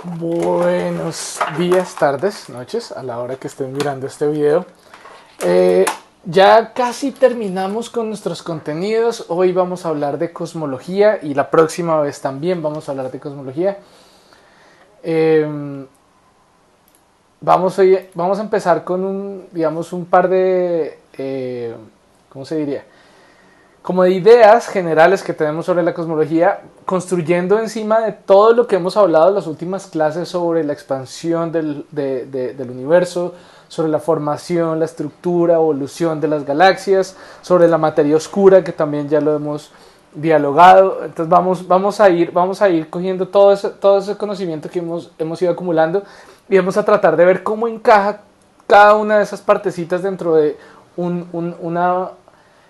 Buenos días, tardes, noches, a la hora que estén mirando este video. Eh, ya casi terminamos con nuestros contenidos. Hoy vamos a hablar de cosmología y la próxima vez también vamos a hablar de cosmología. Eh, vamos a empezar con un par de, ¿cómo se diría? Como de ideas generales que tenemos sobre la cosmología, construyendo encima de todo lo que hemos hablado en las últimas clases sobre la expansión del universo, sobre la formación, la estructura, evolución de las galaxias, sobre la materia oscura, que también ya lo hemos dialogado. Entonces vamos a ir cogiendo todo ese conocimiento que hemos ido acumulando y vamos a tratar de ver cómo encaja cada una de esas partecitas dentro de una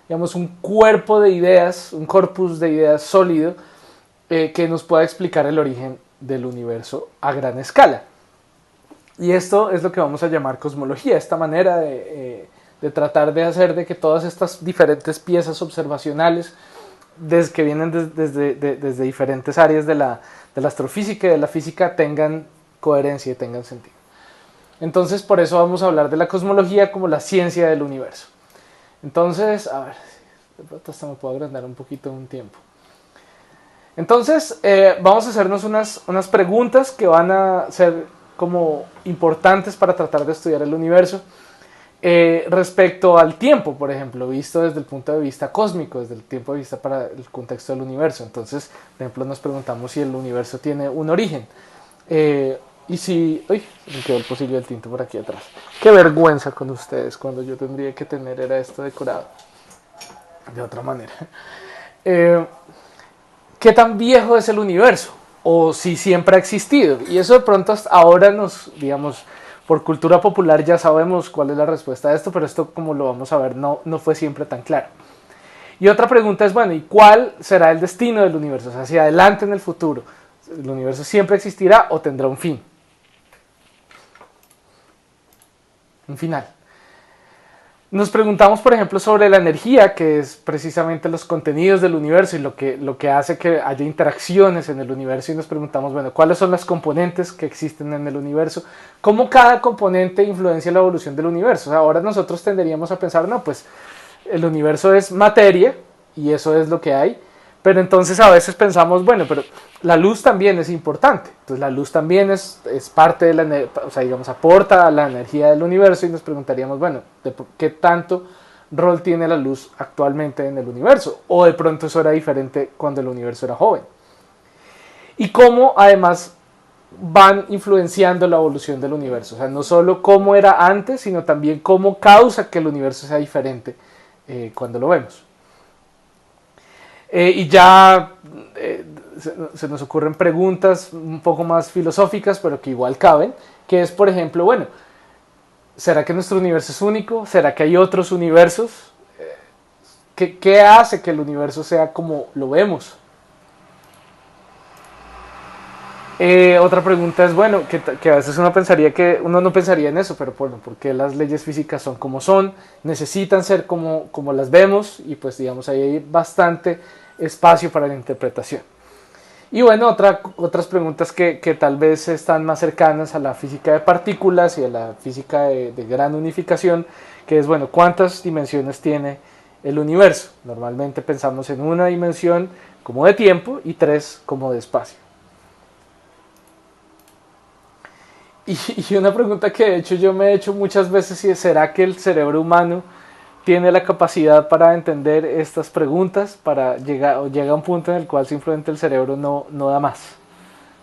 digamos, un cuerpo de ideas, un corpus de ideas sólido que nos pueda explicar el origen del universo a gran escala. Y esto es lo que vamos a llamar cosmología, esta manera de tratar de hacer de que todas estas diferentes piezas observacionales que vienen desde diferentes áreas de la astrofísica y de la física tengan coherencia y tengan sentido. Entonces, por eso vamos a hablar de la cosmología como la ciencia del universo. Entonces, a ver, de pronto hasta me puedo agrandar un poquito un tiempo. Entonces, vamos a hacernos unas preguntas que van a ser como importantes para tratar de estudiar el universo. Respecto al tiempo, por ejemplo, visto desde el punto de vista cósmico, desde el tiempo de vista para el contexto del universo. Entonces, por ejemplo, nos preguntamos si el universo tiene un origen. Y si... Uy, me quedó el pocillo del tinto por aquí atrás. Qué vergüenza con ustedes cuando yo tendría que tener era esto decorado de otra manera. ¿Qué tan viejo es el universo? O si siempre ha existido. Y eso de pronto hasta ahora digamos, por cultura popular ya sabemos cuál es la respuesta a esto, pero esto, como lo vamos a ver, no fue siempre tan claro. Y otra pregunta es, bueno, ¿y cuál será el destino del universo? O sea, hacia adelante en el futuro, ¿el universo siempre existirá o tendrá un fin? Un final. Nos preguntamos, por ejemplo, sobre la energía, que es precisamente los contenidos del universo y lo que hace que haya interacciones en el universo, y nos preguntamos, bueno, ¿cuáles son las componentes que existen en el universo? ¿Cómo cada componente influencia la evolución del universo? O sea, ahora nosotros tenderíamos a pensar, no, pues el universo es materia y eso es lo que hay, pero entonces a veces pensamos, bueno, pero la luz también es importante. Entonces la luz también es parte de la, o sea, digamos, aporta a la energía del universo y nos preguntaríamos, bueno, ¿qué tanto rol tiene la luz actualmente en el universo? O de pronto eso era diferente cuando el universo era joven. Y cómo además van influenciando la evolución del universo. O sea, no solo cómo era antes, sino también cómo causa que el universo sea diferente cuando lo vemos. Y ya se nos ocurren preguntas un poco más filosóficas, pero que igual caben, que es, por ejemplo, bueno, ¿será que nuestro universo es único? ¿Será que hay otros universos? ¿Qué hace que el universo sea como lo vemos? Otra pregunta es, bueno, que a veces uno no pensaría en eso, pero bueno, ¿por qué las leyes físicas son como son? Necesitan ser como las vemos, y pues digamos ahí hay bastante espacio para la interpretación. Y bueno, otras preguntas que tal vez están más cercanas a la física de partículas y a la física de gran unificación, que es, bueno, ¿cuántas dimensiones tiene el universo? Normalmente pensamos en una dimensión como de tiempo y tres como de espacio. Y una pregunta que de hecho yo me he hecho muchas veces es, ¿será que el cerebro humano tiene la capacidad para entender estas preguntas? Llega a un punto en el cual simplemente el cerebro no da más.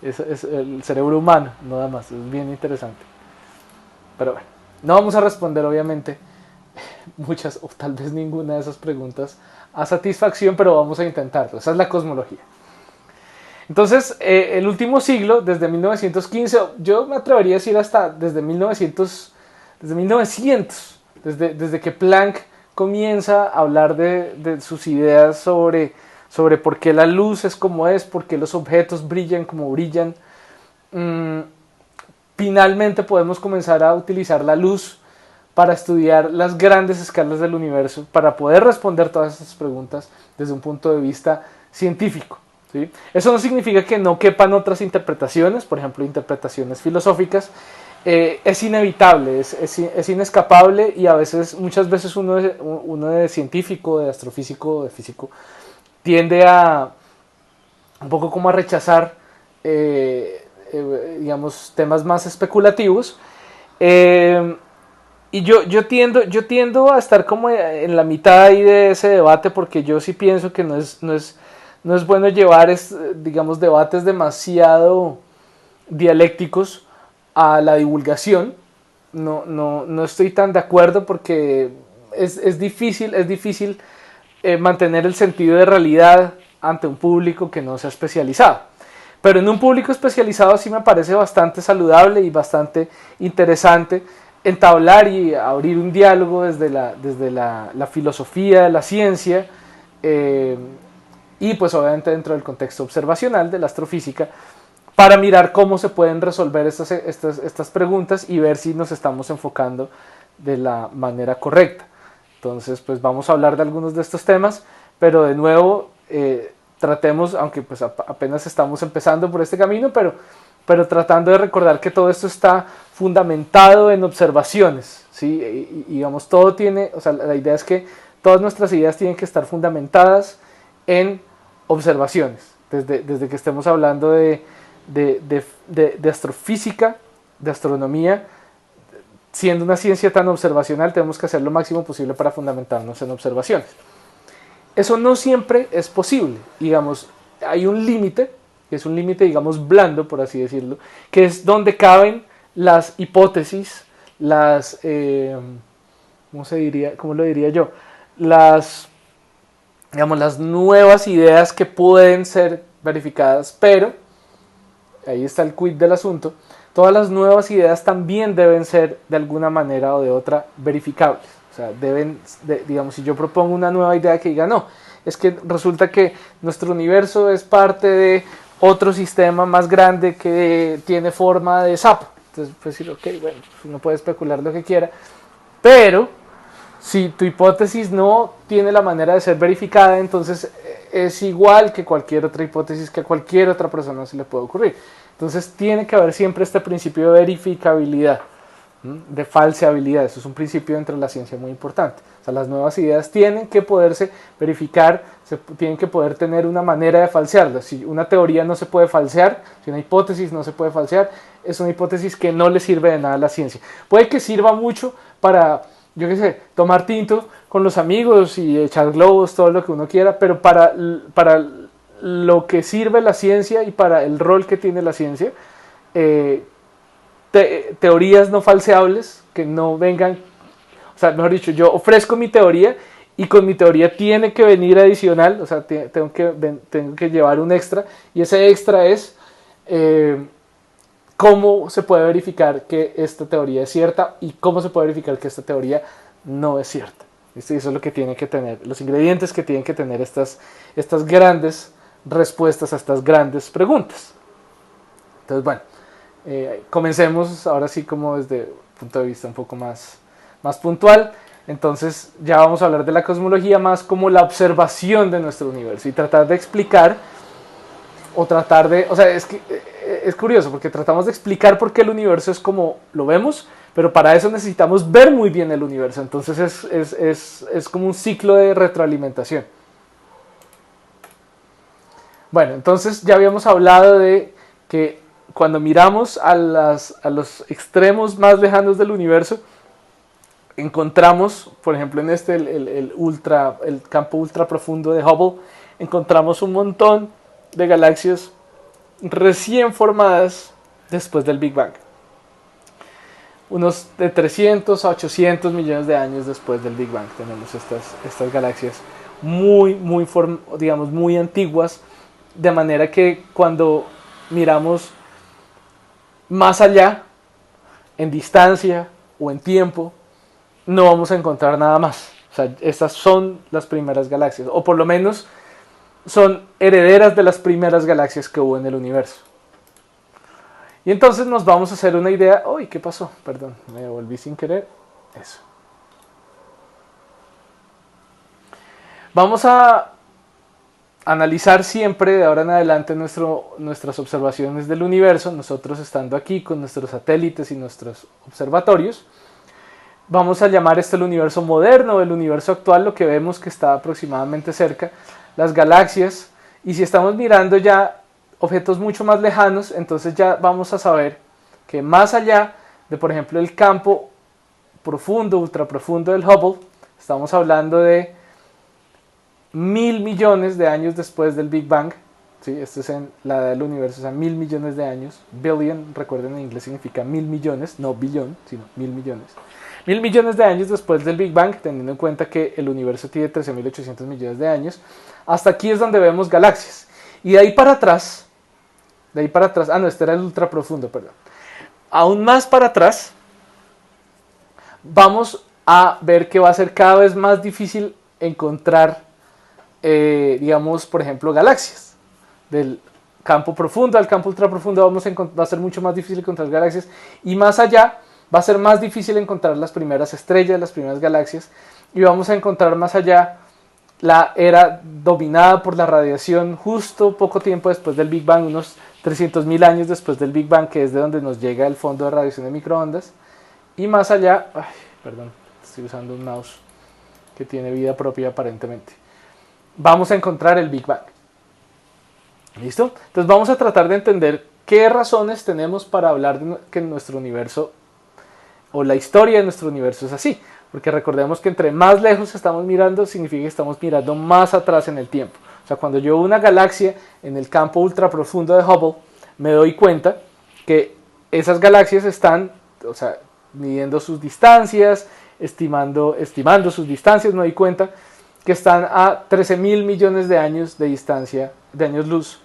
El cerebro humano no da más. Es bien interesante. Pero bueno, no vamos a responder obviamente muchas o tal vez ninguna de esas preguntas a satisfacción, pero vamos a intentarlo. Esa es la cosmología. Entonces, el último siglo, desde 1915, yo me atrevería a decir hasta desde 1900, desde que Planck comienza a hablar de sus ideas sobre por qué la luz es como es, por qué los objetos brillan como brillan. Finalmente podemos comenzar a utilizar la luz para estudiar las grandes escalas del universo, para poder responder todas estas preguntas desde un punto de vista científico. ¿sí? Eso no significa que no quepan otras interpretaciones, por ejemplo, interpretaciones filosóficas. Es inevitable, es inescapable y a veces, muchas veces uno de científico, de astrofísico, de físico, tiende a un poco como a rechazar, digamos, temas más especulativos. Eh, y yo tiendo a estar como en la mitad ahí de ese debate porque yo sí pienso que no es bueno llevar, digamos, debates demasiado dialécticos a la divulgación. No estoy tan de acuerdo porque es difícil mantener el sentido de realidad ante un público que no sea especializado. Pero en un público especializado sí me parece bastante saludable y bastante interesante entablar y abrir un diálogo desde la filosofía, la ciencia, eh, y pues obviamente dentro del contexto observacional de la astrofísica, para mirar cómo se pueden resolver estas preguntas y ver si nos estamos enfocando de la manera correcta. Entonces, pues vamos a hablar de algunos de estos temas, pero de nuevo, tratemos, aunque pues apenas estamos empezando por este camino, pero tratando de recordar que todo esto está fundamentado en observaciones, ¿sí? Y digamos, todo tiene, o sea, la idea es que todas nuestras ideas tienen que estar fundamentadas en observaciones, desde que estemos hablando de astrofísica, de astronomía. Siendo una ciencia tan observacional, tenemos que hacer lo máximo posible para fundamentarnos en observaciones. Eso no siempre es posible. Digamos, hay un límite, que es un límite, digamos, blando, por así decirlo, que es donde caben las hipótesis, ¿cómo se diría? ¿Cómo lo diría yo? Las, digamos, las nuevas ideas que pueden ser verificadas, pero ahí está el quid del asunto. Todas las nuevas ideas también deben ser de alguna manera o de otra verificables. O sea, digamos, si yo propongo una nueva idea que diga, no, es que resulta que nuestro universo es parte de otro sistema más grande que tiene forma de sapo. Entonces, pues decir, ok, bueno, uno puede especular lo que quiera, pero si tu hipótesis no tiene la manera de ser verificada, entonces es igual que cualquier otra hipótesis que a cualquier otra persona se le puede ocurrir. Entonces tiene que haber siempre este principio de verificabilidad, de falseabilidad. Eso es un principio dentro de la ciencia muy importante. O sea, las nuevas ideas tienen que poderse verificar, tienen que poder tener una manera de falsearlas. Si una teoría no se puede falsear, si una hipótesis no se puede falsear, es una hipótesis que no le sirve de nada a la ciencia. Puede que sirva mucho para, yo qué sé, tomar tinto con los amigos y echar globos, todo lo que uno quiera, pero para lo que sirve la ciencia y para el rol que tiene la ciencia, teorías no falseables que no vengan, o sea, mejor dicho, yo ofrezco mi teoría y con mi teoría tiene que venir adicional, o sea, tengo que llevar un extra, y ese extra es cómo se puede verificar que esta teoría es cierta y cómo se puede verificar que esta teoría no es cierta. Eso es lo que tiene que tener, los ingredientes que tienen que tener estas grandes respuestas a estas grandes preguntas. Entonces, bueno, comencemos ahora sí como desde un punto de vista un poco más puntual. Entonces ya vamos a hablar de la cosmología más como la observación de nuestro universo y tratar de explicar o sea, es que es curioso porque tratamos de explicar por qué el universo es como lo vemos, pero para eso necesitamos ver muy bien el universo. Entonces es como un ciclo de retroalimentación. Bueno, entonces ya habíamos hablado de que cuando miramos a los extremos más lejanos del universo, encontramos, por ejemplo, en el campo ultra profundo de Hubble, encontramos un montón de galaxias recién formadas después del Big Bang. Unos de 300 a 800 millones de años después del Big Bang tenemos estas galaxias digamos, muy antiguas, de manera que cuando miramos más allá, en distancia o en tiempo, no vamos a encontrar nada más. O sea, estas son las primeras galaxias, o por lo menos son herederas de las primeras galaxias que hubo en el universo. Y entonces nos vamos a hacer una idea. ¡Uy! ¿Qué pasó? Perdón, me volví sin querer. Eso. Vamos a analizar siempre de ahora en adelante nuestras observaciones del universo, nosotros estando aquí con nuestros satélites y nuestros observatorios. Vamos a llamar esto el universo moderno, el universo actual, lo que vemos que está aproximadamente cerca, las galaxias, y si estamos mirando ya objetos mucho más lejanos, entonces ya vamos a saber que más allá de, por ejemplo, el campo profundo, ultraprofundo del Hubble, estamos hablando de 1.000 millones de años después del Big Bang. ¿Sí? Esto es en la edad del universo, o sea, 1.000 millones de años. Billion, recuerden, en inglés significa 1.000 millones, no billón, sino 1.000 millones. 1.000 millones de años después del Big Bang, teniendo en cuenta que el universo tiene 13.800 millones de años. Hasta aquí es donde vemos galaxias. Y de ahí para atrás, no, este era el ultraprofundo, perdón. Aún más para atrás, vamos a ver que va a ser cada vez más difícil encontrar, digamos, por ejemplo, galaxias. Del campo profundo al campo ultraprofundo va a ser mucho más difícil encontrar galaxias. Y más allá, va a ser más difícil encontrar las primeras estrellas, las primeras galaxias, y vamos a encontrar más allá la era dominada por la radiación justo poco tiempo después del Big Bang, unos 300.000 años después del Big Bang, que es de donde nos llega el fondo de radiación de microondas, y más allá, perdón, estoy usando un mouse que tiene vida propia aparentemente, vamos a encontrar el Big Bang. ¿Listo? Entonces vamos a tratar de entender qué razones tenemos para hablar de que nuestro universo o la historia de nuestro universo es así, porque recordemos que entre más lejos estamos mirando significa que estamos mirando más atrás en el tiempo. O sea, cuando yo veo una galaxia en el campo ultraprofundo de Hubble, me doy cuenta que esas galaxias están, o sea, midiendo sus distancias, estimando sus distancias, me doy cuenta que están a 13.000 millones de años de distancia, de años luz,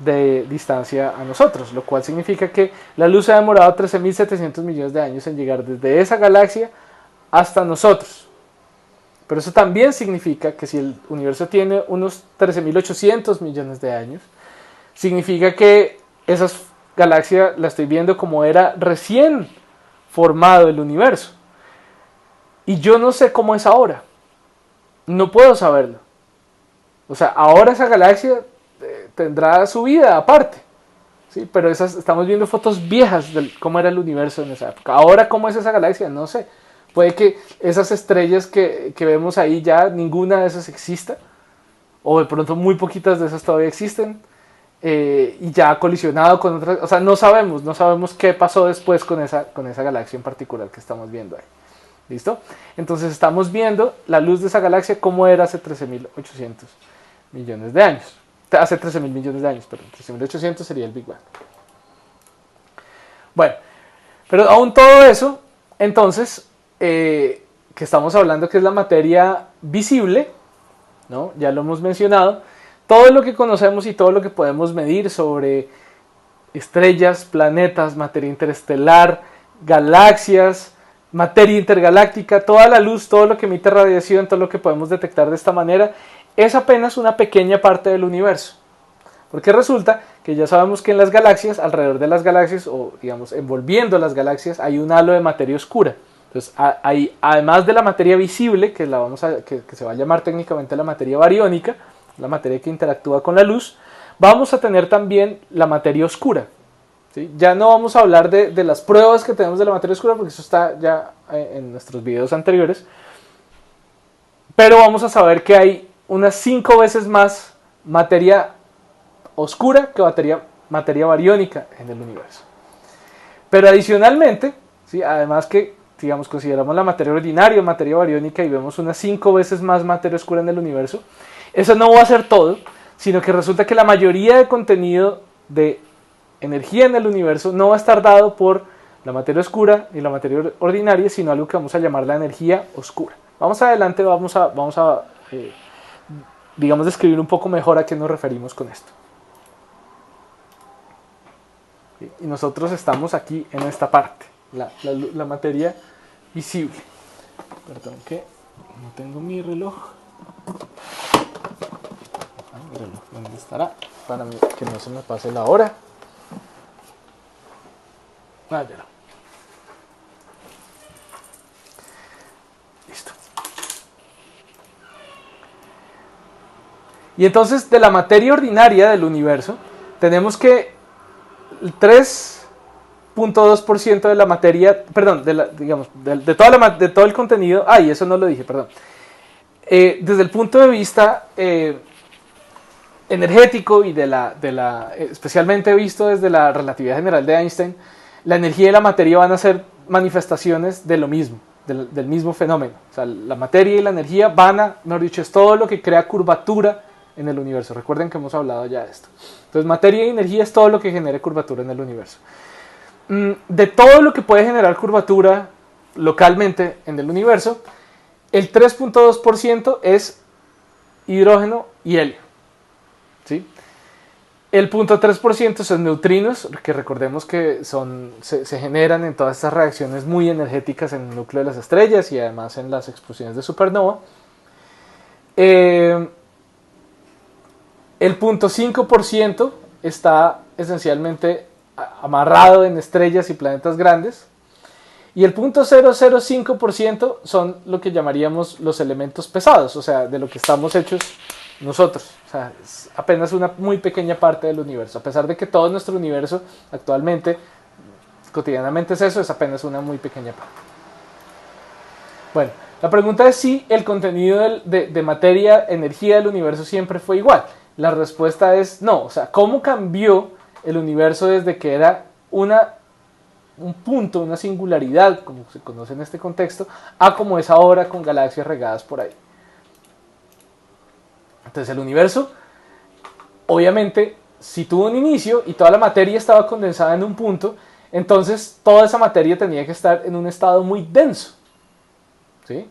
de distancia a nosotros, lo cual significa que la luz ha demorado 13.700 millones de años en llegar desde esa galaxia hasta nosotros. Pero eso también significa que si el universo tiene unos 13.800 millones de años, significa que esa galaxia la estoy viendo como era recién formado el universo. Y yo no sé cómo es ahora. No puedo saberlo. O sea, ahora esa galaxia tendrá su vida aparte, ¿sí? Pero estamos viendo fotos viejas de cómo era el universo en esa época. Ahora, ¿cómo es esa galaxia? No sé. Puede que esas estrellas que vemos ahí ya, ninguna de esas exista, o de pronto muy poquitas de esas todavía existen, y ya ha colisionado con otras. O sea, no sabemos qué pasó después con esa galaxia en particular que estamos viendo ahí. ¿Listo? Entonces estamos viendo la luz de esa galaxia como era hace 13.800 millones de años. Hace 13.000 millones de años, perdón. 13.800 sería el Big Bang. Bueno, pero aún todo eso, entonces, que estamos hablando que es la materia visible, ¿no? Ya lo hemos mencionado. Todo lo que conocemos y todo lo que podemos medir sobre estrellas, planetas, materia interestelar, galaxias, materia intergaláctica, toda la luz, todo lo que emite radiación, todo lo que podemos detectar de esta manera, es apenas una pequeña parte del universo. Porque resulta que ya sabemos que en las galaxias, alrededor de las galaxias, o digamos envolviendo las galaxias, hay un halo de materia oscura. Entonces, hay, además de la materia visible, que se va a llamar técnicamente la materia bariónica, la materia que interactúa con la luz, vamos a tener también la materia oscura. ¿Sí? Ya no vamos a hablar de las pruebas que tenemos de la materia oscura, porque eso está ya en nuestros videos anteriores. Pero vamos a saber que hay unas 5 veces más materia oscura que materia bariónica en el universo. Pero adicionalmente, ¿sí? Además que, digamos, consideramos la materia ordinaria, materia bariónica, y vemos unas 5 veces más materia oscura en el universo, eso no va a ser todo, sino que resulta que la mayoría de contenido de energía en el universo no va a estar dado por la materia oscura y la materia ordinaria, sino algo que vamos a llamar la energía oscura. Vamos adelante, vamos a digamos, describir un poco mejor a qué nos referimos con esto. Y nosotros estamos aquí en esta parte, la materia visible. Perdón que no tengo mi reloj. Mi reloj, ¿dónde estará? Para que no se me pase la hora. Ya no. Listo. Y entonces de la materia ordinaria del universo, tenemos que el 3.2% de la materia, perdón, de todo el contenido, eso no lo dije, perdón. Desde el punto de vista energético y especialmente visto desde la relatividad general de Einstein, la energía y la materia van a ser manifestaciones de lo mismo, del mismo fenómeno. O sea, la materia y la energía mejor dicho, es todo lo que crea curvatura en el universo. Recuerden que hemos hablado ya de esto. Entonces, materia y energía es todo lo que genere curvatura en el universo. De todo lo que puede generar curvatura localmente en el universo, el 3.2% es hidrógeno y helio. ¿Sí? El 0.3% son neutrinos, que recordemos que se generan en todas estas reacciones muy energéticas en el núcleo de las estrellas y además en las explosiones de supernova. El 0.5% está esencialmente amarrado en estrellas y planetas grandes. Y el 0.005% son lo que llamaríamos los elementos pesados, o sea, de lo que estamos hechos nosotros. O sea, es apenas una muy pequeña parte del universo. A pesar de que todo nuestro universo actualmente, cotidianamente es eso, es apenas una muy pequeña parte. Bueno, la pregunta es si el contenido de materia, energía del universo siempre fue igual. La respuesta es no. O sea, ¿cómo cambió el universo desde que era un punto, una singularidad, como se conoce en este contexto, a como es ahora con galaxias regadas por ahí? Entonces el universo, obviamente, si tuvo un inicio y toda la materia estaba condensada en un punto, entonces toda esa materia tenía que estar en un estado muy denso, ¿sí?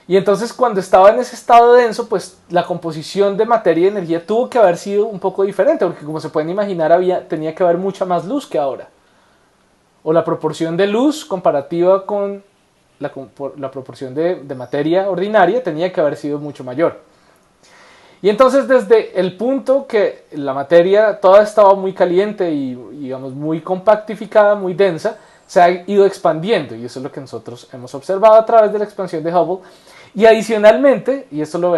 Y entonces cuando estaba en ese estado denso, pues la composición de materia y energía tuvo que haber sido un poco diferente, porque como se pueden imaginar, tenía que haber mucha más luz que ahora. O la proporción de luz comparativa con la proporción de materia ordinaria tenía que haber sido mucho mayor. Y entonces desde el punto que la materia toda estaba muy caliente y digamos muy compactificada, muy densa, se ha ido expandiendo, y eso es lo que nosotros hemos observado a través de la expansión de Hubble. Y adicionalmente, y esto lo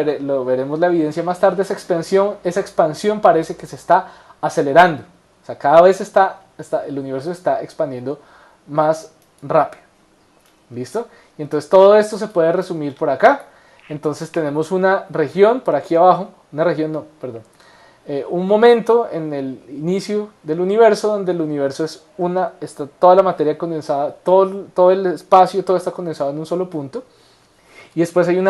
veremos la evidencia más tarde, esa expansión parece que se está acelerando. O sea, cada vez el universo se está expandiendo más rápido. ¿Listo? Y entonces todo esto se puede resumir por acá. Entonces tenemos una región por aquí abajo, un momento en el inicio del universo donde el universo está toda la materia condensada, todo el espacio, todo está condensado en un solo punto. Y después hay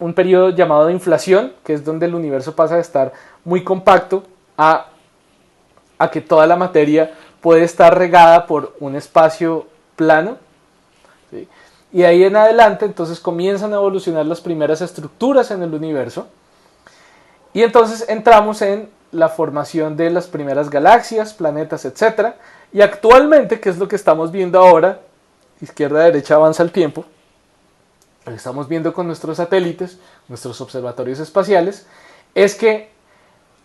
un periodo llamado de inflación, que es donde el universo pasa de estar muy compacto a que toda la materia puede estar regada por un espacio plano, ¿sí? Y de ahí en adelante entonces comienzan a evolucionar las primeras estructuras en el universo. Y entonces entramos en la formación de las primeras galaxias, planetas, etc. Y actualmente, ¿qué es lo que estamos viendo ahora? Izquierda a derecha avanza el tiempo. Lo que estamos viendo con nuestros satélites, nuestros observatorios espaciales, es que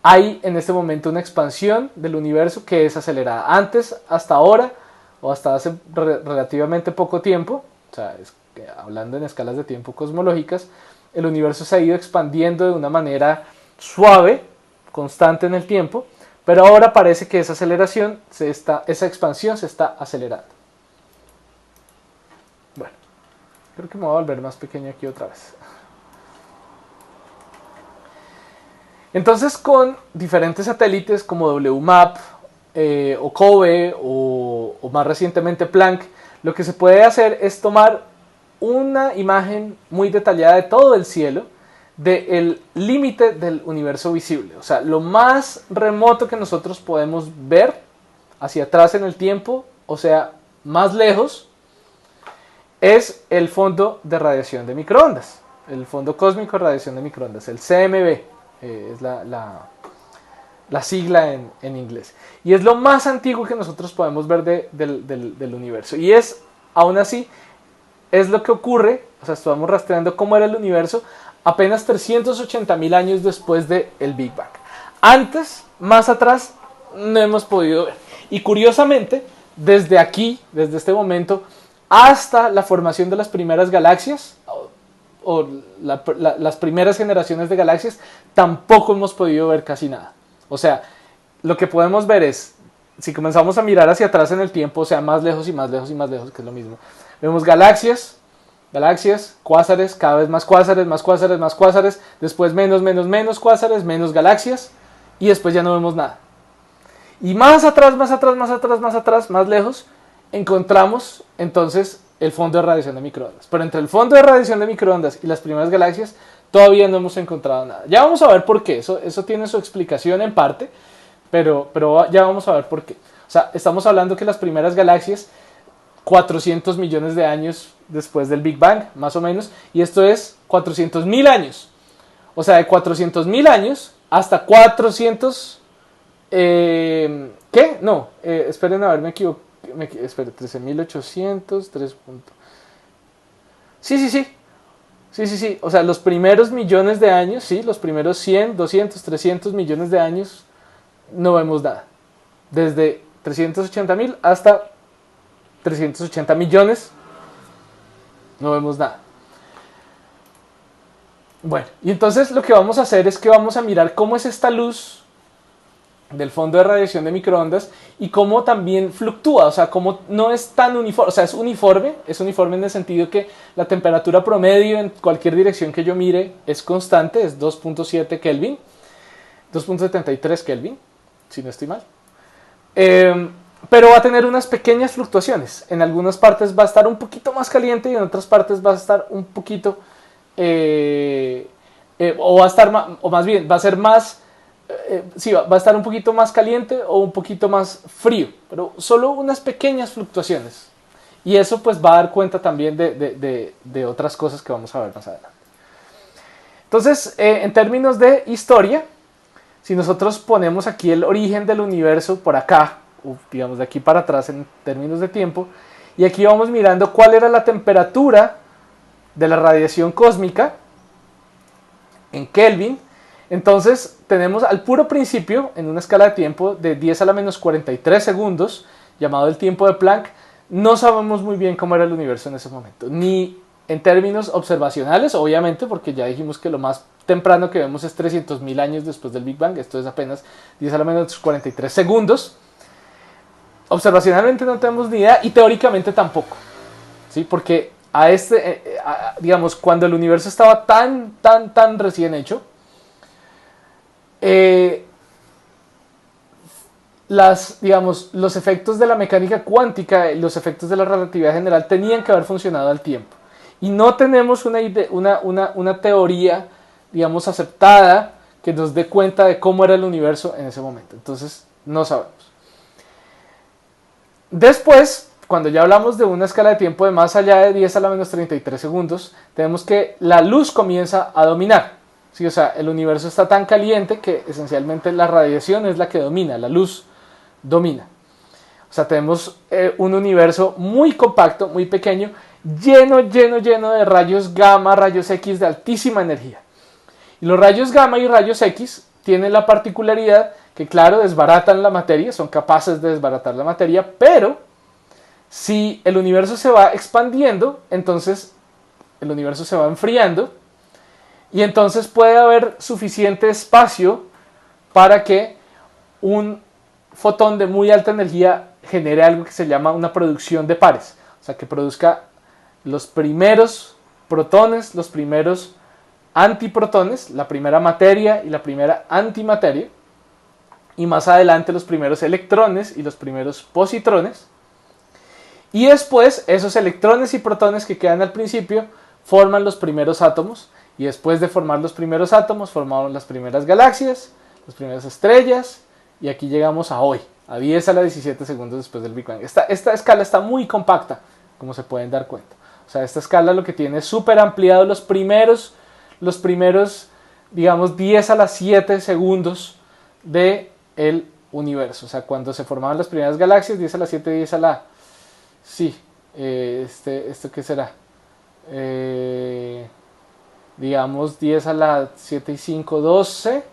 hay en este momento una expansión del universo que es acelerada. Antes, hasta ahora, o hasta hace relativamente poco tiempo, o sea, hablando en escalas de tiempo cosmológicas, el universo se ha ido expandiendo de una manera suave, constante en el tiempo, pero ahora parece que esa expansión se está acelerando. Bueno, creo que me voy a volver más pequeño aquí otra vez. Entonces, con diferentes satélites como WMAP, o COBE, o más recientemente Planck, lo que se puede hacer es tomar una imagen muy detallada de todo el cielo, del límite del universo visible. O sea, lo más remoto que nosotros podemos ver hacia atrás en el tiempo, o sea, más lejos, es el fondo de radiación de microondas, el fondo cósmico de radiación de microondas, el CMB, es la sigla en inglés. Y es lo más antiguo que nosotros podemos ver del universo. Y aún así, es lo que ocurre, o sea, estamos rastreando cómo era el universo apenas 380.000 años después del Big Bang. Antes, más atrás, no hemos podido ver. Y curiosamente, desde aquí, desde este momento, hasta la formación de las primeras galaxias, o las primeras generaciones de galaxias, tampoco hemos podido ver casi nada. O sea, lo que podemos ver es, si comenzamos a mirar hacia atrás en el tiempo, o sea, más lejos y más lejos y más lejos, que es lo mismo, vemos galaxias, cuásares, cada vez más cuásares, más cuásares, más cuásares, después menos, menos, menos cuásares, menos galaxias, y después ya no vemos nada. Y más atrás, más atrás, más atrás, más atrás, más lejos, encontramos entonces el fondo de radiación de microondas. Pero entre el fondo de radiación de microondas y las primeras galaxias, todavía no hemos encontrado nada. Ya vamos a ver por qué, eso tiene su explicación en parte, pero ya vamos a ver por qué. O sea, estamos hablando que las primeras galaxias, 400 millones de años después del Big Bang, más o menos, y esto es 400.000 años. O sea, de 400.000 años hasta 400... ¿qué? No, esperen a ver, me equivoqué. Esperen, 13.800, 3. Sí. O sea, los primeros millones de años, sí, los primeros 100, 200, 300 millones de años, no vemos nada. Desde 380.000 hasta 380 millones, no vemos nada. Bueno, y entonces lo que vamos a hacer es que vamos a mirar cómo es esta luz del fondo de radiación de microondas y cómo también fluctúa, o sea, cómo no es tan uniforme, o sea, es uniforme en el sentido que la temperatura promedio en cualquier dirección que yo mire es constante, es 2.7 Kelvin, 2.73 Kelvin, si no estoy mal. Pero va a tener unas pequeñas fluctuaciones. En algunas partes va a estar un poquito más caliente y en otras partes va a estar un poquito, o va a estar más, o más bien, va a ser más, sí, va a estar un poquito más caliente o un poquito más frío, pero solo unas pequeñas fluctuaciones. Y eso pues va a dar cuenta también de otras cosas que vamos a ver más adelante. Entonces, en términos de historia, si nosotros ponemos aquí el origen del universo por acá, digamos de aquí para atrás en términos de tiempo, y aquí vamos mirando cuál era la temperatura de la radiación cósmica en Kelvin, entonces tenemos al puro principio, en una escala de tiempo de 10 a la menos 43 segundos, llamado el tiempo de Planck, no sabemos muy bien cómo era el universo en ese momento, ni en términos observacionales, obviamente, porque ya dijimos que lo más temprano que vemos es 300.000 años después del Big Bang, esto es apenas 10 a la menos 43 segundos. Observacionalmente no tenemos ni idea y teóricamente tampoco, ¿sí? Porque digamos, cuando el universo estaba tan recién hecho, digamos, los efectos de la mecánica cuántica y los efectos de la relatividad general tenían que haber funcionado al tiempo. Y no tenemos una teoría, digamos, aceptada que nos dé cuenta de cómo era el universo en ese momento. Entonces, no sabemos. Después, cuando ya hablamos de una escala de tiempo de más allá de 10 a la menos 33 segundos, tenemos que la luz comienza a dominar. ¿Sí? O sea, el universo está tan caliente que esencialmente la radiación es la que domina, la luz domina. O sea, tenemos un universo muy compacto, muy pequeño, lleno de rayos gamma, rayos X de altísima energía. Y los rayos gamma y rayos X tienen la particularidad que, claro, desbaratan la materia, son capaces de desbaratar la materia, pero si el universo se va expandiendo, entonces el universo se va enfriando y entonces puede haber suficiente espacio para que un fotón de muy alta energía genere algo que se llama una producción de pares, o sea, que produzca los primeros protones, los primeros antiprotones, la primera materia y la primera antimateria, y más adelante los primeros electrones y los primeros positrones, y después esos electrones y protones que quedan al principio forman los primeros átomos, y después de formar los primeros átomos formamos las primeras galaxias, las primeras estrellas, y aquí llegamos a hoy, a 10 a la 17 segundos después del Big Bang. Esta escala está muy compacta, como se pueden dar cuenta. O sea, esta escala lo que tiene es súper ampliado los primeros, digamos, 10 a la 7 segundos del universo. O sea, cuando se formaban las primeras galaxias, 10 a la 7, 10 a la... Sí, ¿esto qué será? Digamos 10 a la 7 y 5, 12.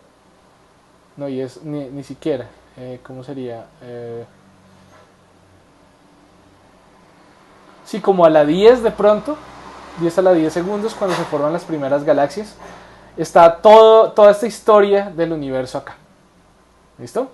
No, y es ni siquiera. ¿Cómo sería? Sí, como a la 10 de pronto. 10 a la 10 segundos, cuando se forman las primeras galaxias. Está toda esta historia del universo acá. ¿Listo?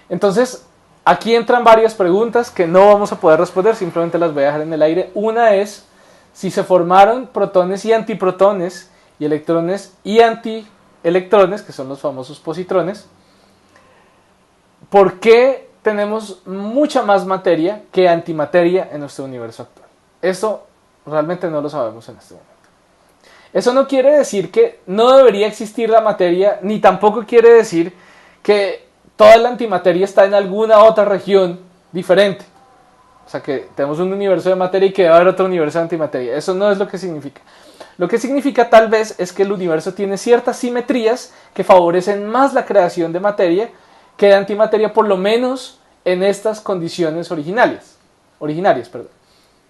Entonces, aquí entran varias preguntas que no vamos a poder responder, simplemente las voy a dejar en el aire. Una es si se formaron protones y antiprotones, y electrones y antielectrones, que son los famosos positrones. ¿Por qué tenemos mucha más materia que antimateria en nuestro universo actual? Eso realmente no lo sabemos en este momento. Eso no quiere decir que no debería existir la materia, ni tampoco quiere decir que toda la antimateria está en alguna otra región diferente. O sea, que tenemos un universo de materia y que debe haber otro universo de antimateria. Eso no es lo que significa. Lo que significa tal vez es que el universo tiene ciertas simetrías que favorecen más la creación de materia que de antimateria, por lo menos en estas condiciones originarias.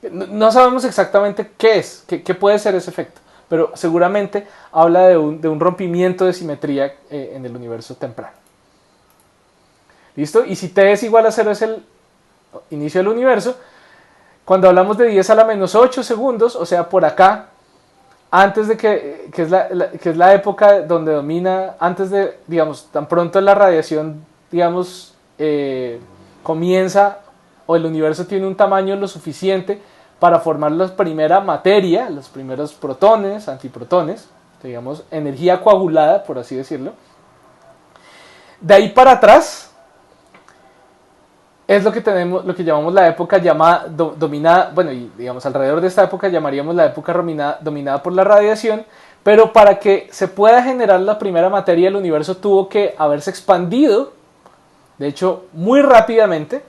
No sabemos exactamente qué es, qué puede ser ese efecto, pero seguramente habla de un rompimiento de simetría en el universo temprano. ¿Listo? Y si T es igual a 0 es el inicio del universo, cuando hablamos de 10 a la menos 8 segundos, o sea, por acá, antes de que es la época donde domina, antes de, digamos, tan pronto la radiación, digamos, comienza, o el universo tiene un tamaño lo suficiente para formar la primera materia, los primeros protones, antiprotones, digamos, energía coagulada, por así decirlo. De ahí para atrás es lo que tenemos, lo que llamamos la época dominada, bueno, y digamos alrededor de esta época llamaríamos la época dominada por la radiación, pero para que se pueda generar la primera materia, el universo tuvo que haberse expandido, de hecho, muy rápidamente,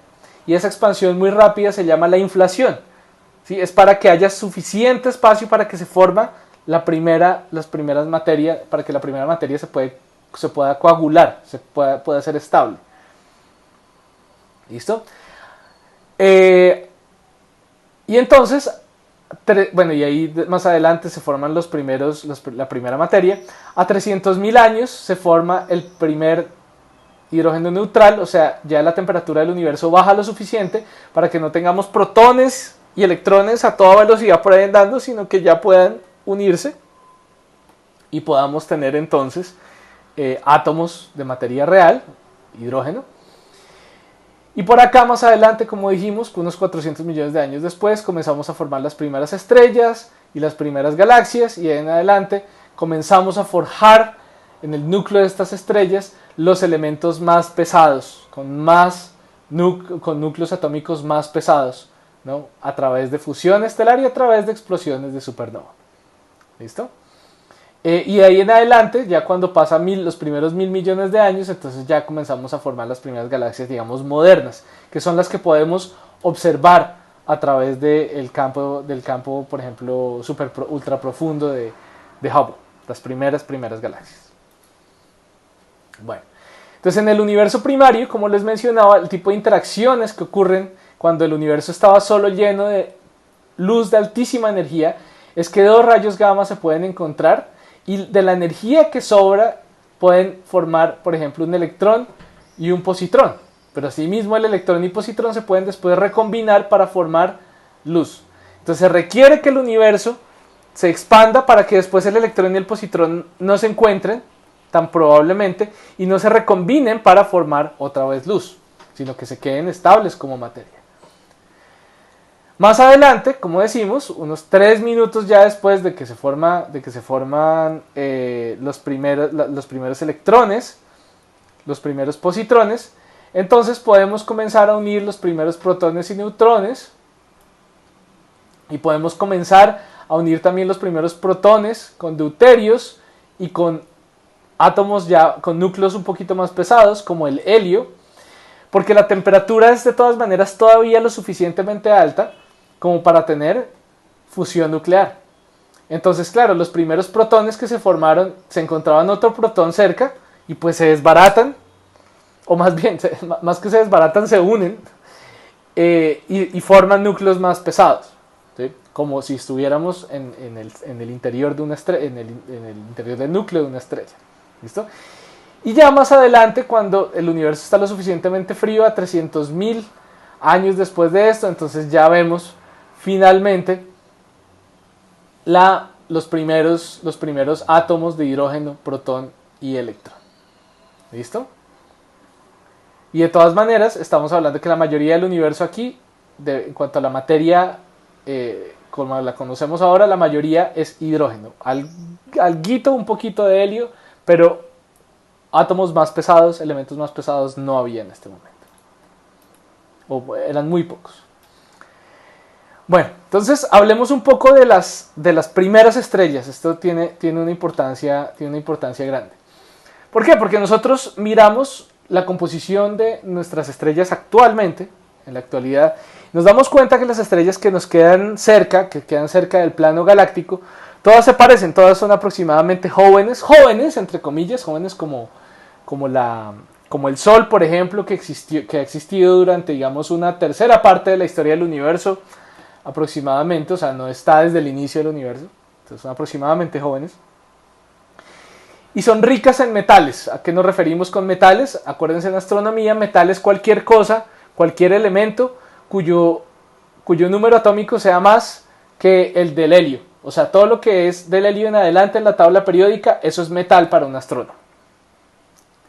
y esa expansión muy rápida se llama la inflación. ¿Sí? Es para que haya suficiente espacio para que se forma las primeras materias, para que la primera materia se pueda coagular, pueda ser estable. ¿Listo? Y entonces, bueno, y ahí más adelante se forman la primera materia. A 300.000 años se forma el primer hidrógeno neutral, o sea, ya la temperatura del universo baja lo suficiente para que no tengamos protones y electrones a toda velocidad por ahí andando, sino que ya puedan unirse y podamos tener entonces átomos de materia real, hidrógeno. Y por acá más adelante, como dijimos, unos 400 millones de años después, comenzamos a formar las primeras estrellas y las primeras galaxias, y en adelante comenzamos a forjar en el núcleo de estas estrellas los elementos más pesados, con núcleos atómicos más pesados, ¿no? A través de fusión estelar y a través de explosiones de supernova. ¿Listo? Y de ahí en adelante, ya cuando pasan los primeros 1.000 millones de años, entonces ya comenzamos a formar las primeras galaxias, digamos, modernas, que son las que podemos observar a través del campo, por ejemplo, ultra profundo de Hubble, las primeras galaxias. Bueno, entonces en el universo primario, como les mencionaba, el tipo de interacciones que ocurren cuando el universo estaba solo lleno de luz de altísima energía, es que dos rayos gamma se pueden encontrar, y de la energía que sobra pueden formar, por ejemplo, un electrón y un positrón. Pero asimismo el electrón y positrón se pueden después recombinar para formar luz. Entonces se requiere que el universo se expanda para que después el electrón y el positrón no se encuentren tan probablemente y no se recombinen para formar otra vez luz, sino que se queden estables como materia. Más adelante, como decimos, unos 3 minutos ya después de que se forman los primeros electrones, los primeros positrones, entonces podemos comenzar a unir los primeros protones y neutrones, y podemos comenzar a unir también los primeros protones con deuterios y con átomos ya con núcleos un poquito más pesados, como el helio, porque la temperatura es de todas maneras todavía lo suficientemente alta como para tener fusión nuclear. Entonces, claro, los primeros protones que se formaron, se encontraban otro protón cerca y pues se desbaratan, o más bien, más que se desbaratan, se unen y forman núcleos más pesados, ¿sí? Como si estuviéramos en el interior de una estrella, en el interior del núcleo de una estrella. ¿Listo? Y ya más adelante, cuando el universo está lo suficientemente frío, a 300.000 años después de esto, entonces ya vemos finalmente los primeros átomos de hidrógeno, protón y electrón. ¿Listo? Y de todas maneras, estamos hablando que la mayoría del universo aquí, en cuanto a la materia, como la conocemos ahora, la mayoría es hidrógeno. Alguito, un poquito de helio, pero átomos más pesados, elementos más pesados no había en este momento. O eran muy pocos. Bueno, entonces hablemos un poco de las primeras estrellas. Esto tiene una importancia grande. ¿Por qué? Porque nosotros miramos la composición de nuestras estrellas actualmente, en la actualidad, nos damos cuenta que las estrellas que nos quedan cerca, del plano galáctico, todas se parecen, todas son aproximadamente jóvenes, entre comillas, jóvenes como el Sol, por ejemplo, que ha existido durante, digamos, una tercera parte de la historia del universo, aproximadamente, o sea, no está desde el inicio del universo, entonces son aproximadamente jóvenes. Y son ricas en metales. ¿A qué nos referimos con metales? Acuérdense, en astronomía, metal es cualquier cosa, cualquier elemento cuyo número atómico sea más que el del helio. O sea, todo lo que es del helio en adelante en la tabla periódica, eso es metal para un astrónomo.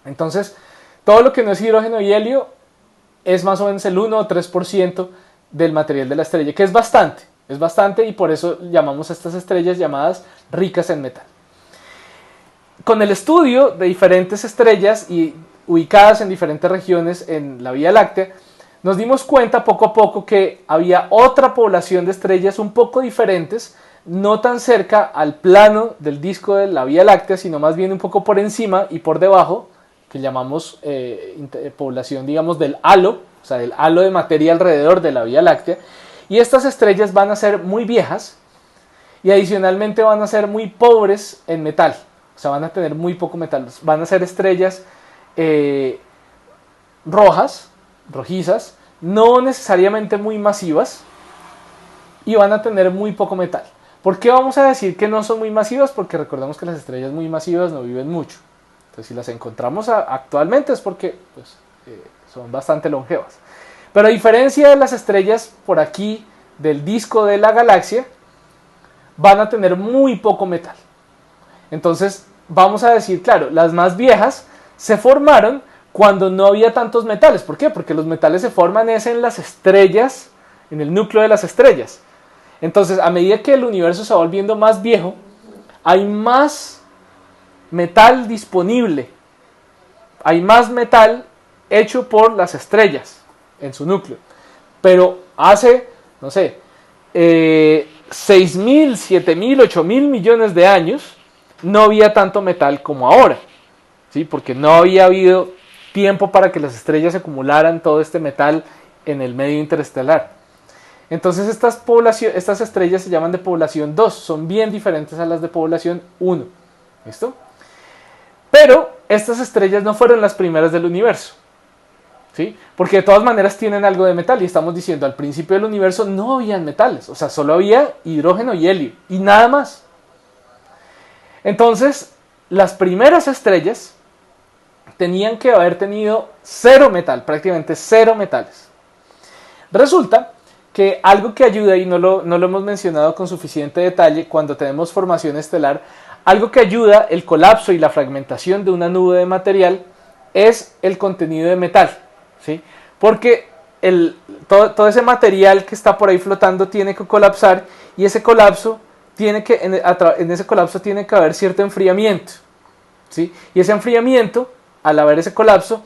Entonces, todo lo que no es hidrógeno y helio es más o menos el 1 o 3% del material de la estrella, que es bastante, y por eso llamamos a estas estrellas llamadas ricas en metal. Con el estudio de diferentes estrellas y ubicadas en diferentes regiones en la Vía Láctea, nos dimos cuenta poco a poco que había otra población de estrellas un poco diferentes, no tan cerca al plano del disco de la Vía Láctea, sino más bien un poco por encima y por debajo, que llamamos población, digamos, del halo, o sea, del halo de materia alrededor de la Vía Láctea. Y estas estrellas van a ser muy viejas y adicionalmente van a ser muy pobres en metal. O sea, van a tener muy poco metal. Van a ser estrellas rojizas, no necesariamente muy masivas, y van a tener muy poco metal. ¿Por qué vamos a decir que no son muy masivas? Porque recordemos que las estrellas muy masivas no viven mucho. Entonces, si las encontramos actualmente es porque son bastante longevas. Pero a diferencia de las estrellas por aquí del disco de la galaxia, van a tener muy poco metal. Entonces, vamos a decir, claro, las más viejas se formaron cuando no había tantos metales. ¿Por qué? Porque los metales se forman en las estrellas, en el núcleo de las estrellas. Entonces, a medida que el universo se va volviendo más viejo, hay más metal disponible. Hay más metal hecho por las estrellas en su núcleo. Pero hace, no sé, 6.000, 7.000, 8.000 millones de años, no había tanto metal como ahora, ¿sí? Porque no había habido tiempo para que las estrellas acumularan todo este metal en el medio interestelar. Entonces estas estrellas se llaman de población 2, son bien diferentes a las de población 1. ¿Listo? Pero estas estrellas no fueron las primeras del universo, ¿sí? Porque de todas maneras tienen algo de metal, y estamos diciendo, al principio del universo no habían metales, o sea, solo había hidrógeno y helio, y nada más. Entonces, las primeras estrellas tenían que haber tenido cero metal, prácticamente cero metales. Resulta que algo que ayuda, y no lo hemos mencionado con suficiente detalle cuando tenemos formación estelar, algo que ayuda el colapso y la fragmentación de una nube de material es el contenido de metal, ¿sí? Porque todo ese material que está por ahí flotando tiene que colapsar, y ese colapso en ese colapso tiene que haber cierto enfriamiento, ¿sí? Y ese enfriamiento, al haber ese colapso,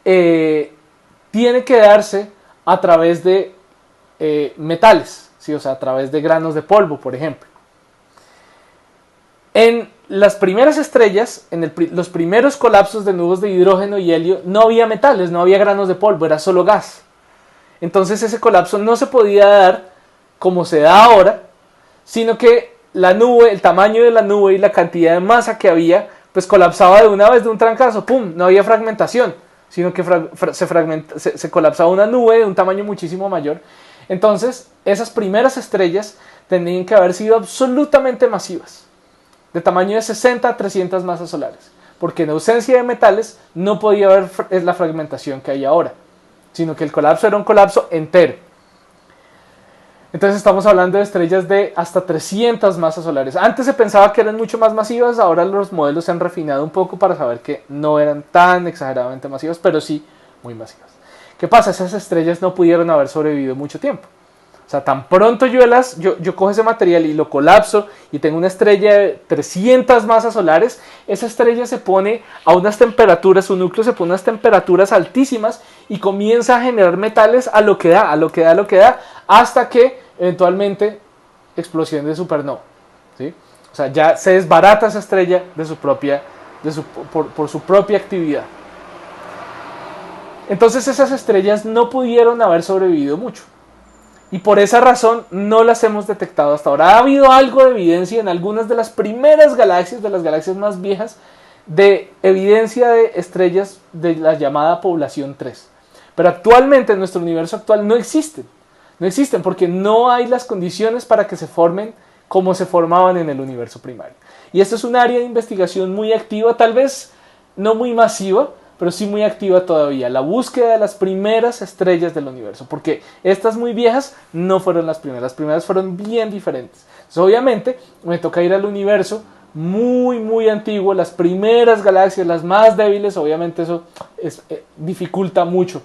tiene que darse a través de metales, ¿sí? O sea, a través de granos de polvo, por ejemplo. En las primeras estrellas, los primeros colapsos de nubes de hidrógeno y helio, no había metales, no había granos de polvo, era solo gas. Entonces ese colapso no se podía dar como se da ahora, sino que la nube, el tamaño de la nube y la cantidad de masa que había, pues colapsaba de una vez, de un trancazo, ¡pum! No había fragmentación, sino que se colapsaba una nube de un tamaño muchísimo mayor. Entonces, esas primeras estrellas tenían que haber sido absolutamente masivas, de tamaño de 60 a 300 masas solares, porque en ausencia de metales no podía haber la fragmentación que hay ahora, sino que el colapso era un colapso entero. Entonces estamos hablando de estrellas de hasta 300 masas solares. Antes se pensaba que eran mucho más masivas, ahora los modelos se han refinado un poco para saber que no eran tan exageradamente masivas, pero sí muy masivas. ¿Qué pasa? Esas estrellas no pudieron haber sobrevivido mucho tiempo. O sea, tan pronto yo cojo ese material y lo colapso y tengo una estrella de 300 masas solares, esa estrella se pone a unas temperaturas, su núcleo se pone a unas temperaturas altísimas y comienza a generar metales a lo que da, hasta que eventualmente explosión de supernova. ¿Sí? O sea, ya se desbarata esa estrella por su propia actividad. Entonces esas estrellas no pudieron haber sobrevivido mucho. Y por esa razón no las hemos detectado hasta ahora. Ha habido algo de evidencia en algunas de las primeras galaxias, de las galaxias más viejas, de evidencia de estrellas de la llamada población 3. Pero actualmente en nuestro universo actual no existen. No existen porque no hay las condiciones para que se formen como se formaban en el universo primario. Y esto es un área de investigación muy activa, tal vez no muy masiva, pero sí muy activa todavía, la búsqueda de las primeras estrellas del universo, porque estas muy viejas no fueron las primeras fueron bien diferentes. Entonces, obviamente me toca ir al universo muy antiguo, las primeras galaxias, las más débiles, obviamente eso dificulta mucho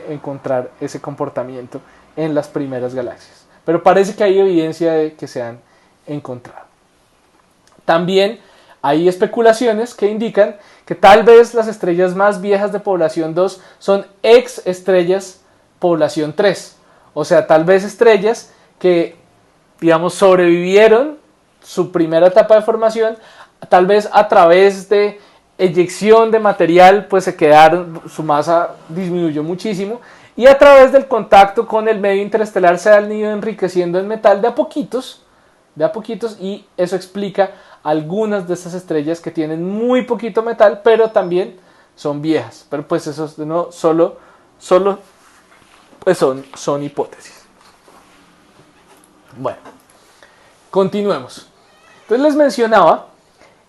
encontrar ese comportamiento en las primeras galaxias, pero parece que hay evidencia de que se han encontrado. También hay especulaciones que indican que tal vez las estrellas más viejas de población 2 son ex estrellas población 3. O sea, tal vez estrellas que, digamos, sobrevivieron su primera etapa de formación, tal vez a través de eyección de material, pues se quedaron, su masa disminuyó muchísimo, y a través del contacto con el medio interestelar se han ido enriqueciendo en metal de a poquitos, y eso explica algunas de estas estrellas que tienen muy poquito metal, pero también son viejas. Pero pues eso no solo pues son hipótesis. Bueno, continuemos. Entonces les mencionaba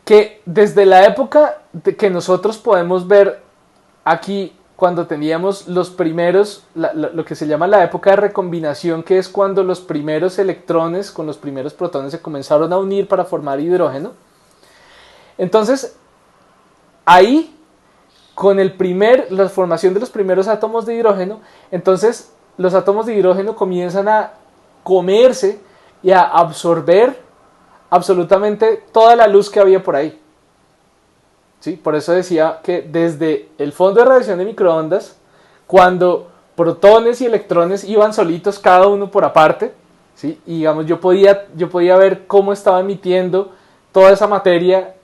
que desde la época que nosotros podemos ver aquí, cuando teníamos los primeros, lo que se llama la época de recombinación, que es cuando los primeros electrones con los primeros protones se comenzaron a unir para formar hidrógeno. Entonces, ahí, con la formación de los primeros átomos de hidrógeno, entonces los átomos de hidrógeno comienzan a comerse y a absorber absolutamente toda la luz que había por ahí. ¿Sí? Por eso decía que desde el fondo de radiación de microondas, cuando protones y electrones iban solitos cada uno por aparte, ¿sí? Y digamos, yo podía ver cómo estaba emitiendo toda esa materia,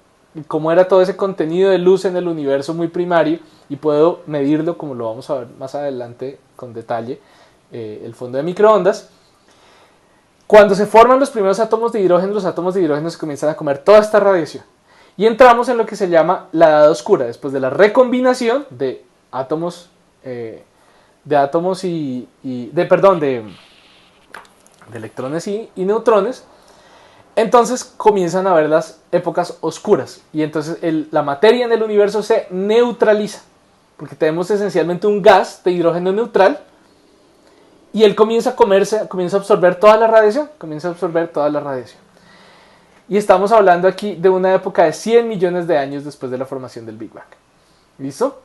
cómo era todo ese contenido de luz en el universo muy primario, y puedo medirlo, como lo vamos a ver más adelante con detalle, el fondo de microondas. Cuando se forman los primeros átomos de hidrógeno se comienzan a comer toda esta radiación. Y entramos en lo que se llama la edad oscura, después de la recombinación de átomos, de electrones y neutrones. Entonces comienzan a haber las épocas oscuras, y entonces la materia en el universo se neutraliza, porque tenemos esencialmente un gas de hidrógeno neutral, y él comienza a absorber toda la radiación, Y estamos hablando aquí de una época de 100 millones de años después de la formación del Big Bang. ¿Listo?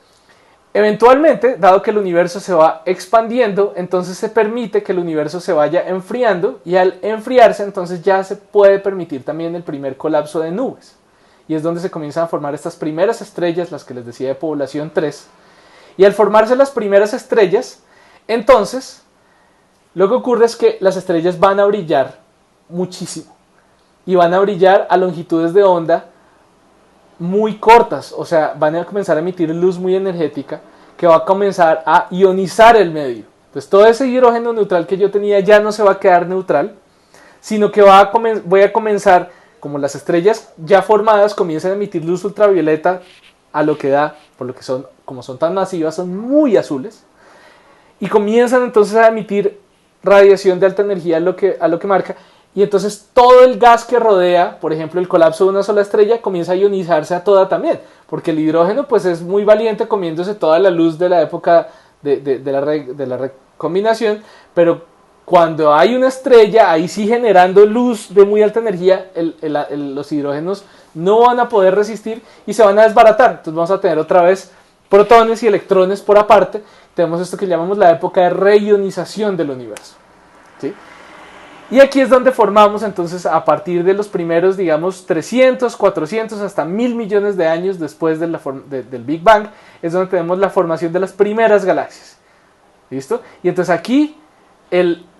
Eventualmente, dado que el universo se va expandiendo, entonces se permite que el universo se vaya enfriando, y al enfriarse entonces ya se puede permitir también el primer colapso de nubes. Y es donde se comienzan a formar estas primeras estrellas, las que les decía de población 3. Y al formarse las primeras estrellas, entonces lo que ocurre es que las estrellas van a brillar muchísimo. Y van a brillar a longitudes de onda muy cortas, o sea, van a comenzar a emitir luz muy energética que va a comenzar a ionizar el medio. Entonces todo ese hidrógeno neutral que yo tenía ya no se va a quedar neutral, sino que voy a comenzar, como las estrellas ya formadas comienzan a emitir luz ultravioleta a lo que da, por lo que como son tan masivas, son muy azules, y comienzan entonces a emitir radiación de alta energía a lo que marca. Y entonces todo el gas que rodea, por ejemplo el colapso de una sola estrella, comienza a ionizarse a toda también, porque el hidrógeno pues es muy valiente comiéndose toda la luz de la época de la recombinación, pero Cuando hay una estrella, ahí sí generando luz de muy alta energía, los hidrógenos no van a poder resistir y se van a desbaratar. Entonces vamos a tener otra vez protones y electrones por aparte. Tenemos esto que llamamos la época de reionización del universo, ¿sí? Y aquí es donde formamos entonces, a partir de los primeros, digamos, 300, 400, hasta 1000 millones de años después del Big Bang, es donde tenemos la formación de las primeras galaxias. ¿Listo? Y entonces aquí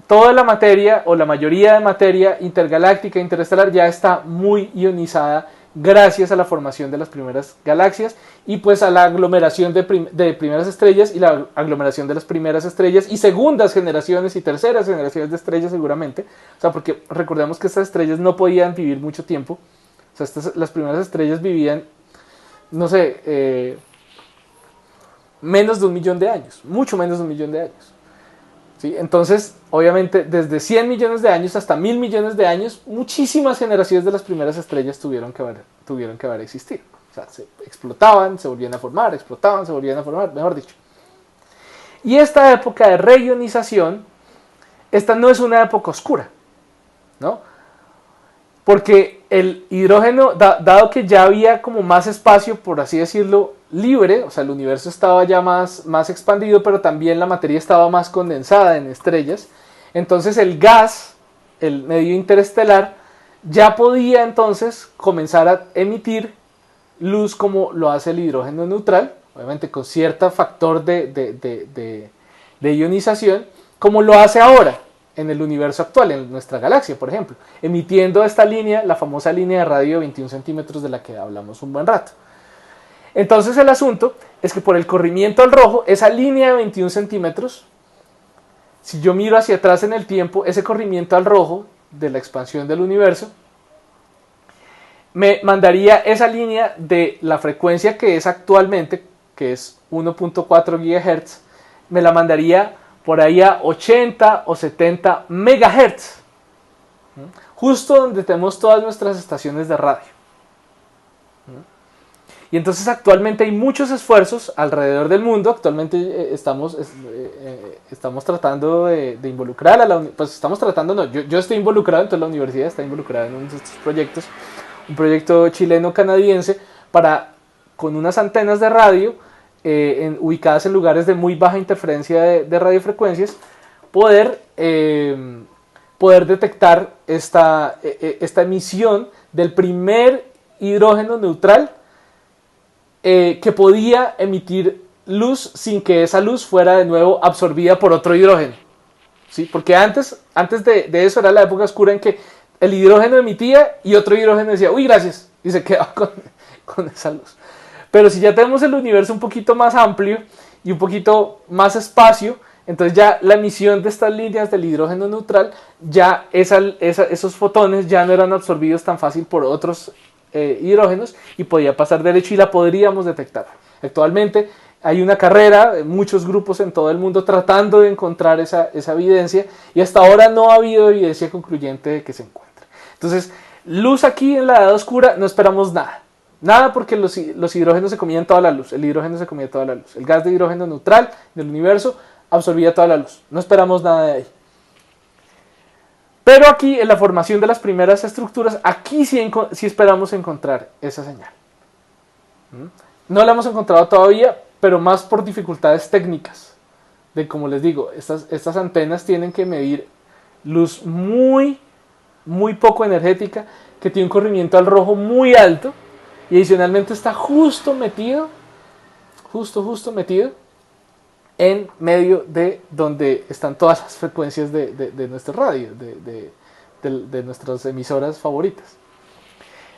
toda la materia, o la mayoría de materia intergaláctica, interestelar, ya está muy ionizada gracias a la formación de las primeras galaxias y pues a la aglomeración de primeras estrellas y la aglomeración de las primeras estrellas y segundas generaciones y terceras generaciones de estrellas seguramente. O sea, porque recordemos que estas estrellas no podían vivir mucho tiempo. O sea, las primeras estrellas vivían, no sé, menos de 1 millón de años, mucho menos de 1 millón de años. ¿Sí? Entonces, obviamente, desde 100 millones de años hasta 1000 millones de años, muchísimas generaciones de las primeras estrellas tuvieron que haber existido. O sea, se explotaban, se volvían a formar, explotaban, se volvían a formar, mejor dicho. Y esta época de reionización, esta no es una época oscura, ¿no? Porque el hidrógeno, dado que ya había como más espacio, por así decirlo, libre, o sea, el universo estaba ya más expandido, pero también la materia estaba más condensada en estrellas, entonces el gas, el medio interestelar, ya podía entonces comenzar a emitir luz como lo hace el hidrógeno neutral, obviamente con cierto factor de ionización, como lo hace ahora en el universo actual, en nuestra galaxia, por ejemplo, emitiendo esta línea, la famosa línea de radio de 21 centímetros de la que hablamos un buen rato. Entonces el asunto es que por el corrimiento al rojo, esa línea de 21 centímetros, si yo miro hacia atrás en el tiempo, ese corrimiento al rojo de la expansión del universo, me mandaría esa línea de la frecuencia que es actualmente, que es 1.4 GHz, me la mandaría por ahí a 80 o 70 MHz, justo donde tenemos todas nuestras estaciones de radio. Y entonces actualmente hay muchos esfuerzos alrededor del mundo. Actualmente estamos tratando de involucrar a la universidad. Pues estamos tratando, no, yo estoy involucrado, entonces la universidad está involucrada en uno de estos proyectos. Un proyecto chileno-canadiense con unas antenas de radio ubicadas en lugares de muy baja interferencia de radiofrecuencias, poder detectar esta emisión del primer hidrógeno neutral que podía emitir luz sin que esa luz fuera de nuevo absorbida por otro hidrógeno. ¿Sí? Porque antes de eso era la época oscura en que el hidrógeno emitía y otro hidrógeno decía, uy, gracias, y se quedaba con esa luz. Pero si ya tenemos el universo un poquito más amplio y un poquito más espacio, entonces ya la emisión de estas líneas del hidrógeno neutral, ya esos fotones ya no eran absorbidos tan fácil por otros hidrógenos y podía pasar derecho y la podríamos detectar. Actualmente hay una carrera, muchos grupos en todo el mundo tratando de encontrar esa evidencia y hasta ahora no ha habido evidencia concluyente de que se encuentre. Entonces, luz aquí en la edad oscura no esperamos nada. Nada porque los hidrógenos se comían toda la luz. El hidrógeno se comía toda la luz. El gas de hidrógeno neutral del universo absorbía toda la luz. No esperamos nada de ahí. Pero aquí, en la formación de las primeras estructuras, aquí sí esperamos encontrar esa señal. No la hemos encontrado todavía, pero más por dificultades técnicas. Como les digo, estas antenas tienen que medir luz muy poco energética, que tiene un corrimiento al rojo muy alto, y adicionalmente está justo metido en medio de donde están todas las frecuencias de nuestra radio, de nuestras emisoras favoritas.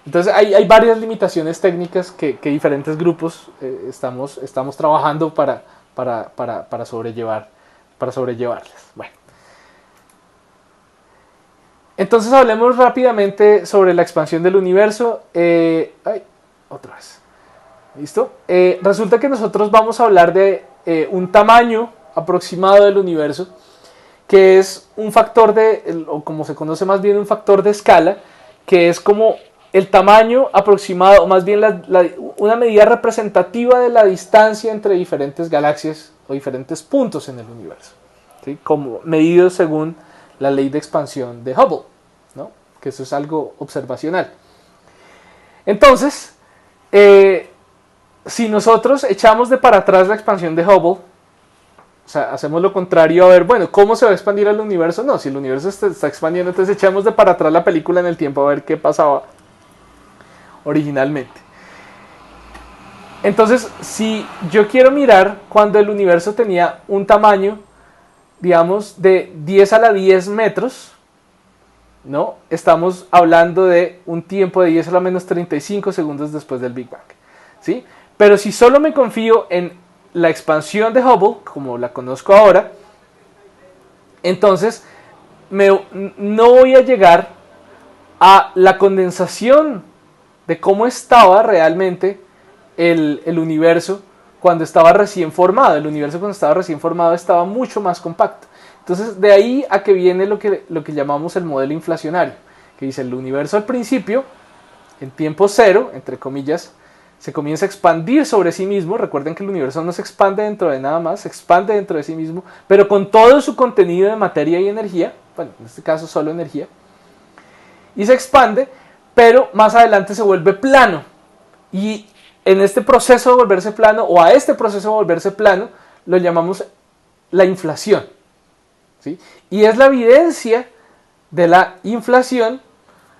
Entonces hay varias limitaciones técnicas que diferentes grupos estamos trabajando para sobrellevarlas. Bueno. Entonces hablemos rápidamente sobre la expansión del universo. Otra vez. ¿Listo? Resulta que nosotros vamos a hablar de un tamaño aproximado del universo, que es un factor o como se conoce más bien un factor de escala, que es como el tamaño aproximado, o más bien una medida representativa de la distancia entre diferentes galaxias o diferentes puntos en el universo, ¿sí? Como medido según la ley de expansión de Hubble, ¿no? Que eso es algo observacional. Entonces, si nosotros echamos de para atrás la expansión de Hubble, o sea, hacemos lo contrario a ver, bueno, ¿cómo se va a expandir el universo? No, si el universo está expandiendo, entonces echamos de para atrás la película en el tiempo a ver qué pasaba originalmente. Entonces, si yo quiero mirar cuando el universo tenía un tamaño, digamos, de 10 a la 10 metros, ¿no? Estamos hablando de un tiempo de 10 a la menos 35 segundos después del Big Bang, ¿sí? Pero si solo me confío en la expansión de Hubble, como la conozco ahora, entonces no voy a llegar a la condensación de cómo estaba realmente el universo cuando estaba recién formado. El universo cuando estaba recién formado estaba mucho más compacto. Entonces de ahí a que viene lo que llamamos el modelo inflacionario, que dice el universo al principio, en tiempo cero, entre comillas, se comienza a expandir sobre sí mismo. Recuerden que el universo no se expande dentro de nada más, se expande dentro de sí mismo, pero con todo su contenido de materia y energía, bueno, en este caso solo energía, y se expande, pero más adelante se vuelve plano. Y en este proceso de volverse plano, o a este proceso de volverse plano, lo llamamos la inflación, ¿sí? Y es la evidencia de la inflación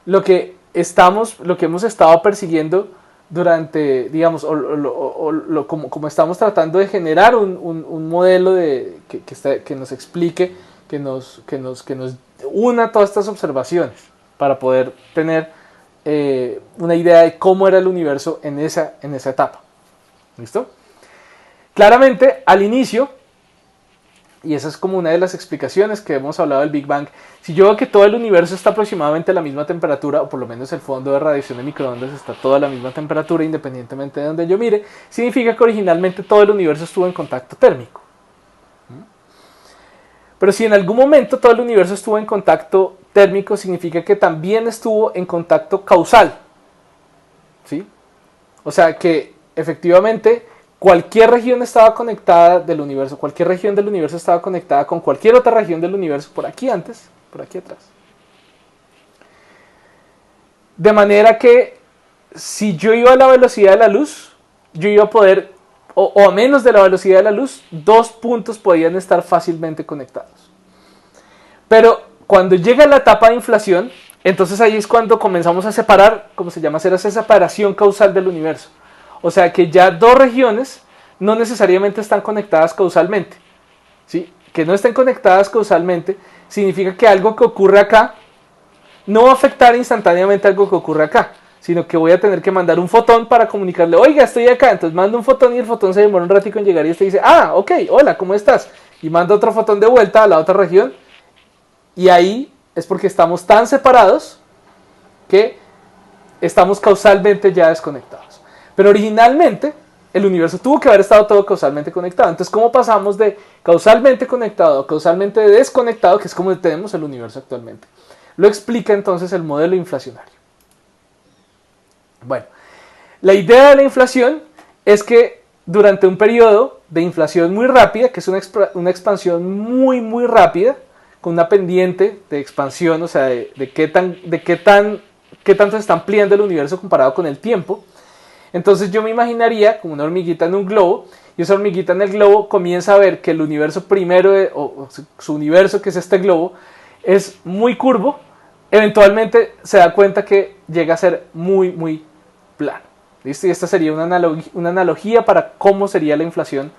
lo que hemos estado persiguiendo durante, digamos, como estamos tratando de generar un modelo que nos explique, que nos una todas estas observaciones para poder tener una idea de cómo era el universo en esa etapa. ¿Listo? Claramente, al inicio, y esa es como una de las explicaciones que hemos hablado del Big Bang, si yo veo que todo el universo está aproximadamente a la misma temperatura, o por lo menos el fondo de radiación de microondas está toda a la misma temperatura, independientemente de donde yo mire, significa que originalmente todo el universo estuvo en contacto térmico. Pero si en algún momento todo el universo estuvo en contacto térmico, significa que también estuvo en contacto causal, ¿sí? O sea que efectivamente cualquier región estaba conectada del universo, cualquier región del universo estaba conectada con cualquier otra región del universo por aquí antes, por aquí atrás. De manera que si yo iba a la velocidad de la luz, yo iba a poder, o a menos de la velocidad de la luz, dos puntos podían estar fácilmente conectados. Pero cuando llega la etapa de inflación, entonces ahí es cuando comenzamos a separar, como se llama, hacer esa separación causal del universo. O sea que ya dos regiones no necesariamente están conectadas causalmente, ¿sí? Que no estén conectadas causalmente significa que algo que ocurre acá no va a afectar instantáneamente algo que ocurre acá, sino que voy a tener que mandar un fotón para comunicarle, oiga, estoy acá. Entonces mando un fotón y el fotón se demora un ratito en llegar y este dice, ah, ok, hola, ¿cómo estás? Y mando otro fotón de vuelta a la otra región. Y ahí es porque estamos tan separados que estamos causalmente ya desconectados. Pero originalmente el universo tuvo que haber estado todo causalmente conectado. Entonces, ¿cómo pasamos de causalmente conectado a causalmente desconectado, que es como tenemos el universo actualmente? Lo explica entonces el modelo inflacionario. Bueno, la idea de la inflación es que durante un periodo de inflación muy rápida, que es una expansión muy rápida, con una pendiente de expansión, o sea, de qué tanto se está ampliando el universo comparado con el tiempo. Entonces yo me imaginaría como una hormiguita en un globo, y esa hormiguita en el globo comienza a ver que el universo primero, o su universo, que es este globo, es muy curvo. Eventualmente se da cuenta que llega a ser muy plano. ¿Listo? Y esta sería una analogía para cómo sería la inflación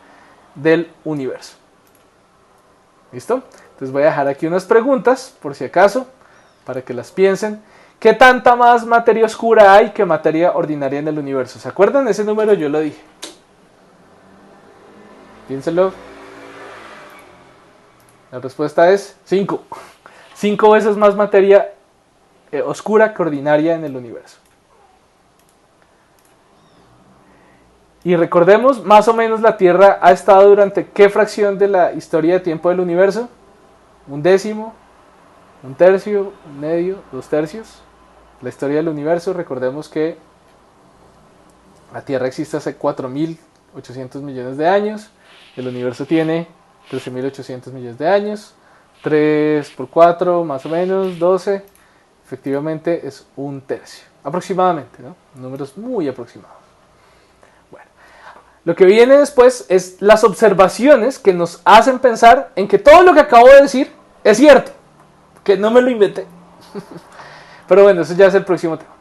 del universo. ¿Listo? Entonces voy a dejar aquí unas preguntas, por si acaso, para que las piensen. ¿Qué tanta más materia oscura hay que materia ordinaria en el universo? ¿Se acuerdan? Ese número yo lo dije. Piénsenlo. La respuesta es 5. 5 veces más materia oscura que ordinaria en el universo. Y recordemos, más o menos la Tierra ha estado durante ¿qué fracción de la historia de tiempo del universo? ¿Un décimo? ¿Un tercio? ¿Un medio? ¿Dos tercios? La historia del universo, recordemos que la Tierra existe hace 4.800 millones de años, el universo tiene 13.800 millones de años, 3 por 4, más o menos, 12. Efectivamente es un tercio. Aproximadamente, ¿no? Números muy aproximados. Bueno, lo que viene después es las observaciones que nos hacen pensar en que todo lo que acabo de decir es cierto. Que no me lo inventé. Pero bueno, eso ya es el próximo tema.